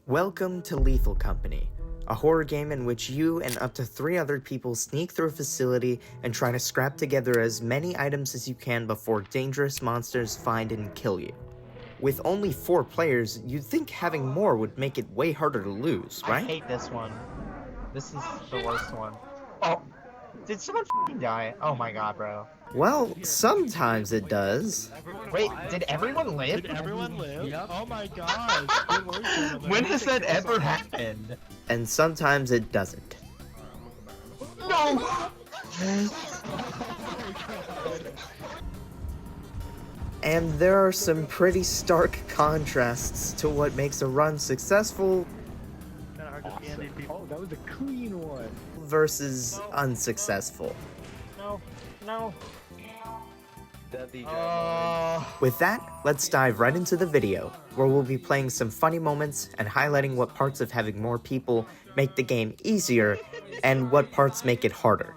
Welcome to Lethal Company, a horror game in which you and up to 3 other people sneak through a facility and try to scrap together as many items as you can before dangerous monsters find and kill you. With only 4 players, you'd think having more would make it way harder to lose, right? I hate this one. This is the worst one. Oh, did someone f***ing die? Oh my god, bro. Well, sometimes it does. Wait, did everyone live? Did everyone live? Yep. Oh my gosh. Good work, gentlemen. When has that ever happened? And sometimes it doesn't. No! And there are some pretty stark contrasts to what makes a run successful Oh, that was a clean one. versus unsuccessful. No. With that, let's dive right into the video, where we'll be playing some funny moments and highlighting what parts of having more people make the game easier and what parts make it harder.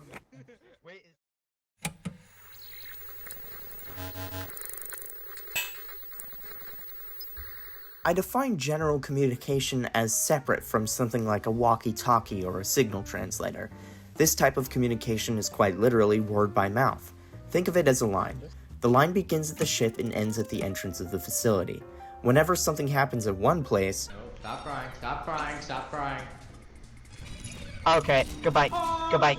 I define general communication as separate from something like a walkie-talkie or a signal translator. This type of communication is quite literally word by mouth. Think of it as a line. The line begins at the ship and ends at the entrance of the facility. Whenever something happens at one place... Stop crying, stop crying, stop crying. Okay, goodbye. Goodbye.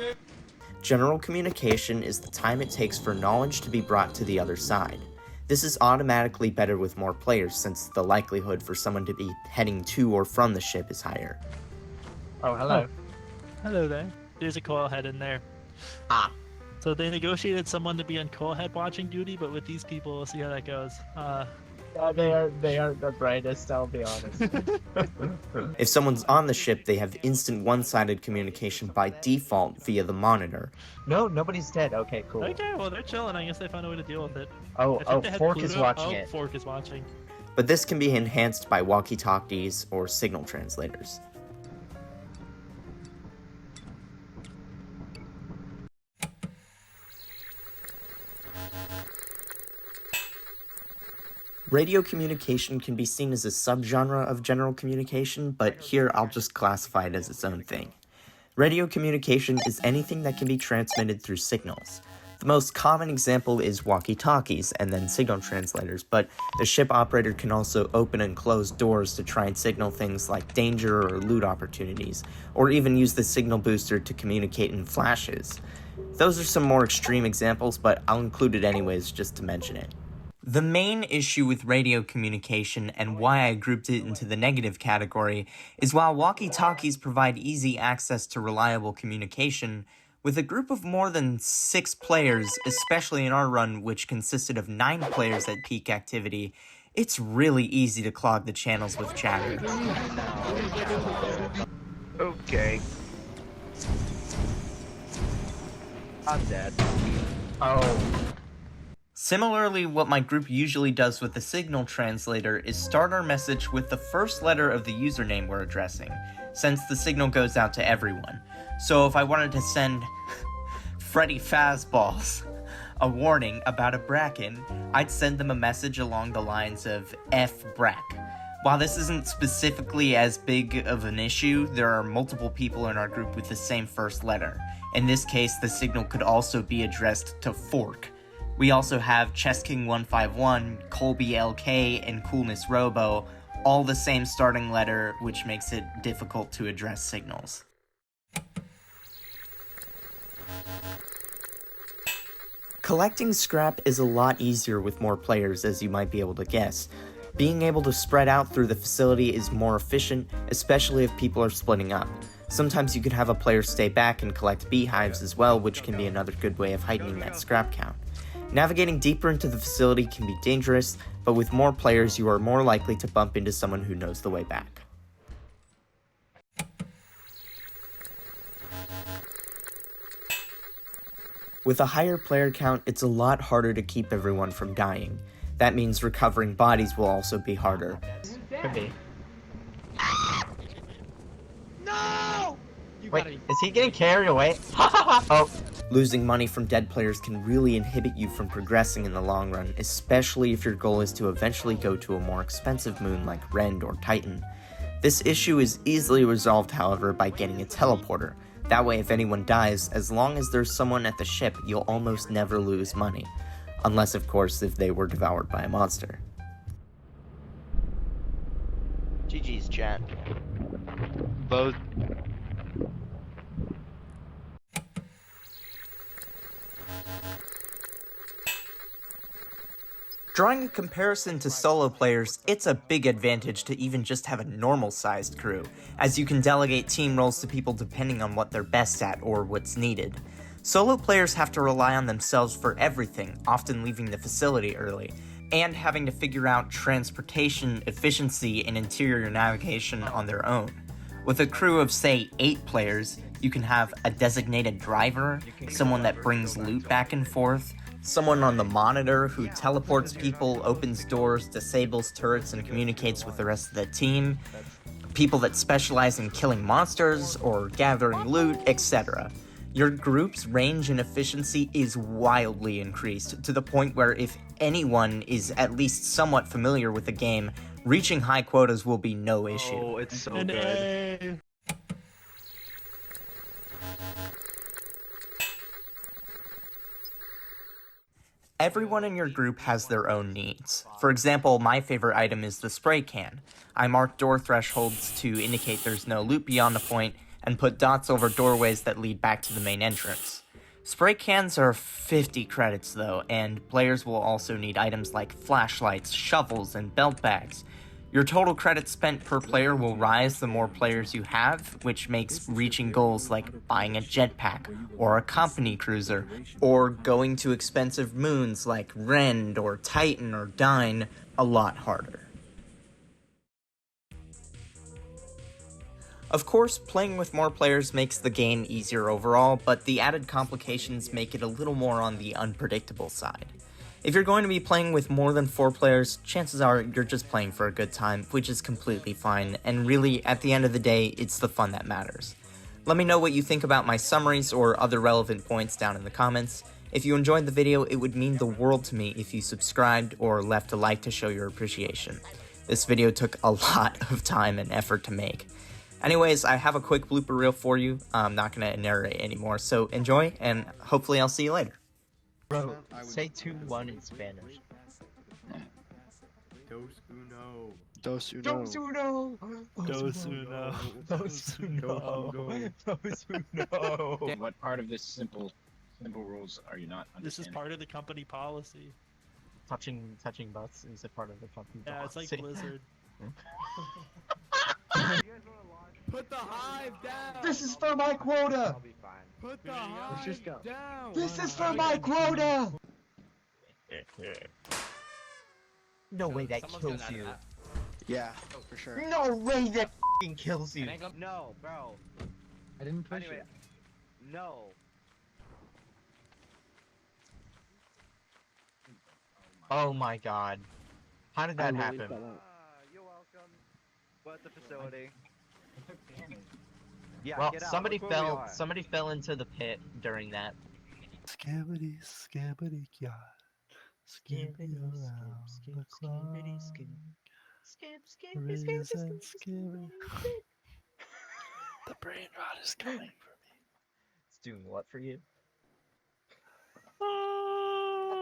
General communication is the time it takes for knowledge to be brought to the other side. This is automatically better with more players since the likelihood for someone to be heading to or from the ship is higher. Oh, hello. Hello there. There's a coil head in there. Ah. So they negotiated someone to be on coil head watching duty, but with these people, we'll see how that goes. They are the brightest, I'll be honest. If someone's on the ship, they have instant one-sided communication by default via the monitor. No, nobody's dead. Okay, cool. Okay, well, they're chilling. I guess they found a way to deal with it. Oh, I think they had Fork Pluto. is watching Oh, it. Fork is watching. But this can be enhanced by walkie-talkies or signal translators. Radio communication can be seen as a subgenre of general communication, but here I'll just classify it as its own thing. Radio communication is anything that can be transmitted through signals. The most common example is walkie-talkies and then signal translators, but the ship operator can also open and close doors to try and signal things like danger or loot opportunities, or even use the signal booster to communicate in flashes. Those are some more extreme examples, but I'll include it anyways just to mention it. The main issue with radio communication, and why I grouped it into the negative category, is while walkie-talkies provide easy access to reliable communication, with a group of more than 6 players, especially in our run which consisted of 9 players at peak activity, it's really easy to clog the channels with chatter. Okay. I'm dead. Oh. Similarly, what my group usually does with the signal translator is start our message with the first letter of the username we're addressing, since the signal goes out to everyone. So if I wanted to send Freddy Fazballs a warning about a Bracken, I'd send them a message along the lines of F Brack. While this isn't specifically as big of an issue, there are multiple people in our group with the same first letter. In this case, the signal could also be addressed to Fork. We also have Chess King 151, Colby LK, and Coolness Robo, all the same starting letter, which makes it difficult to address signals. Collecting scrap is a lot easier with more players, as you might be able to guess. Being able to spread out through the facility is more efficient, especially if people are splitting up. Sometimes you could have a player stay back and collect beehives as well, which can be another good way of heightening that scrap count. Navigating deeper into the facility can be dangerous, but with more players you are more likely to bump into someone who knows the way back. With a higher player count, it's a lot harder to keep everyone from dying. That means recovering bodies will also be harder. Could be. No! Wait, is he getting carried away? Oh. Losing money from dead players can really inhibit you from progressing in the long run, especially if your goal is to eventually go to a more expensive moon like Rend or Titan. This issue is easily resolved, however, by getting a teleporter. That way, if anyone dies, as long as there's someone at the ship, you'll almost never lose money. Unless, of course, if they were devoured by a monster. GG's, chat. Both. Drawing a comparison to solo players, it's a big advantage to even just have a normal-sized crew, as you can delegate team roles to people depending on what they're best at or what's needed. Solo players have to rely on themselves for everything, often leaving the facility early, and having to figure out transportation, efficiency, and interior navigation on their own. With a crew of, say, 8 players, you can have a designated driver, someone that brings loot back and forth, someone on the monitor who teleports people, opens doors, disables turrets, and communicates with the rest of the team, people that specialize in killing monsters or gathering loot, etc. Your group's range and efficiency is wildly increased, to the point where if anyone is at least somewhat familiar with the game, reaching high quotas will be no issue. Oh, it's so An good. A. Everyone in your group has their own needs. For example, my favorite item is the spray can. I mark door thresholds to indicate there's no loot beyond the point, and put dots over doorways that lead back to the main entrance. Spray cans are 50 credits though, and players will also need items like flashlights, shovels, and belt bags. Your total credits spent per player will rise the more players you have, which makes reaching goals like buying a jetpack, or a company cruiser, or going to expensive moons like Rend, or Titan, or Dine a lot harder. Of course, playing with more players makes the game easier overall, but the added complications make it a little more on the unpredictable side. If you're going to be playing with more than 4 players, chances are you're just playing for a good time, which is completely fine, and really, at the end of the day, it's the fun that matters. Let me know what you think about my summaries or other relevant points down in the comments. If you enjoyed the video, it would mean the world to me if you subscribed or left a like to show your appreciation. This video took a lot of time and effort to make. Anyways, I have a quick blooper reel for you. I'm not going to narrate anymore, so enjoy, and hopefully I'll see you later. Bro, say 2-1 in Spanish. Dos uno. Dos uno. Dos uno! Dos uno. Dos uno! Dos uno! What part of this simple rules are you not understanding? This is part of the company policy. Touching butts is a part of the company Yeah, it's like policy. Blizzard. Put the hive down. This is for my quota! Put the Here you go. hive just go. down. This is for my quota! No way that kills you. Yeah, for sure. No way that f***ing kills you. No, bro. I didn't push Anyway, it. no. Oh my god. How did that happen? You're welcome. We're at the facility. Yeah, Well, get out. somebody Look where we are. fell into the pit during that. Skibbity, skibbity, yeah. Skibbity around the clock. Reason skibbity. The brain rot is coming for me. It's doing what for you?